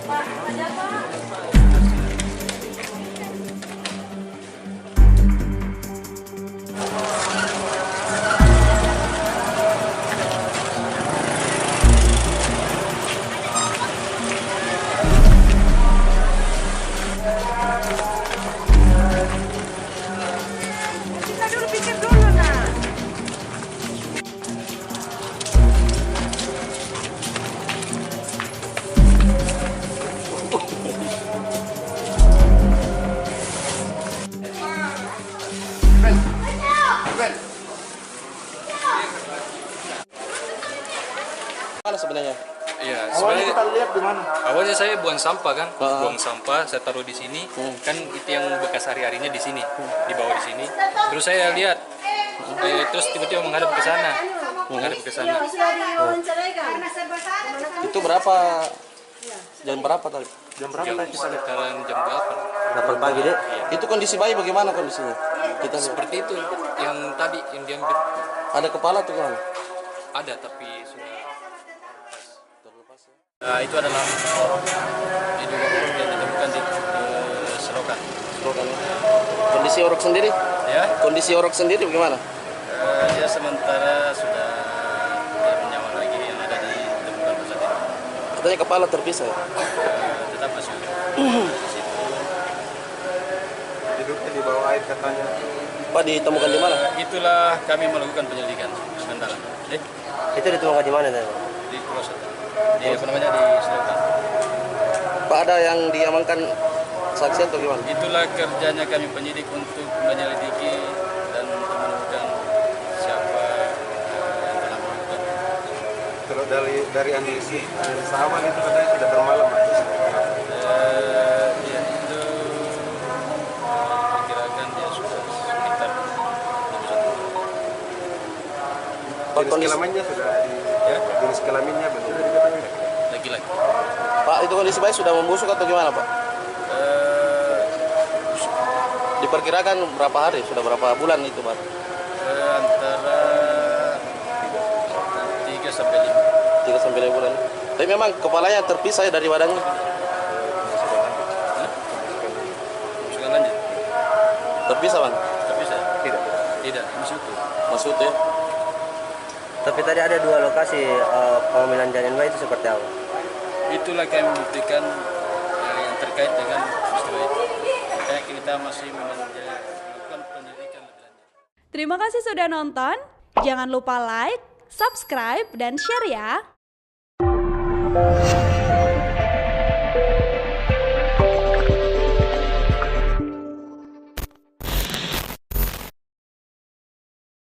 Pak, ada Pak. Kita dulu pikir dulu, nah. Mana sebenarnya? Iya, Awalnya sebenarnya kita lihat di mana? awalnya saya buang sampah kan, buang sampah, saya taruh di sini, kan itu yang bekas hari-harinya di sini, dibawa di sini. Terus saya lihat, terus tiba-tiba menghadap ke sana, menghadap ke sana. Itu berapa? Jam berapa tadi? Jam berapa Jam tadi kita lihat? sekitaran jam 8. 8 pagi deh. Itu kondisi bayi bagaimana kondisinya? Kita lihat. Seperti itu, yang tadi yang diambil Ada kepala tuh kan? ada tapi sudah. Terlepas ya. Nah, itu adalah diduga orang yang ditemukan di selokan. Selokan ya. Kondisi orok sendiri? Ya, Kondisi orok sendiri bagaimana? dia sementara sudah tidak bernyawa lagi yang ada ditemukan pada saat itu. Katanya kepala terpisah ya? Tetap masih di situ. Hidupnya di bawah air katanya. Pak ditemukan di mana? Itulah kami melakukan penyelidikan sementara. Itu ditemukan di mana tadi? Di Pelosok. Di apa namanya di Selatan. Pak ada yang diamankan saksi atau gimana? Itulah kerjanya kami penyidik untuk menyelidiki dan untuk menemukan siapa yang telah melakukan. Kalau dari analisa awal itu katanya sudah bermalam. Ya itu perkirakan dia sudah sekitar 21. Pak Jenis kondisi, kelaminnya sudah Ya, jenis kelaminnya sudah diketahui. lagi-lagi. Pak itu kondisi bayi sudah membusuk atau gimana Pak? Diperkirakan berapa hari? Sudah berapa bulan itu Pak? Antara 3 sampai 5. 3 sampai 5 bulan. Tapi memang kepalanya terpisah dari badannya. Sudah lanjut. Terpisah Bang. Tapi saya Tidak. tidak masuk itu. Maksud ya? Tapi tadi ada dua lokasi pengambilan janin bayi itu seperti apa? Itulah kami membuktikan yang terkait dengan peristiwa itu. Makanya kita masih melakukan penyelidikan lebih lanjut. Terima kasih sudah nonton. Jangan lupa like, subscribe, dan share ya.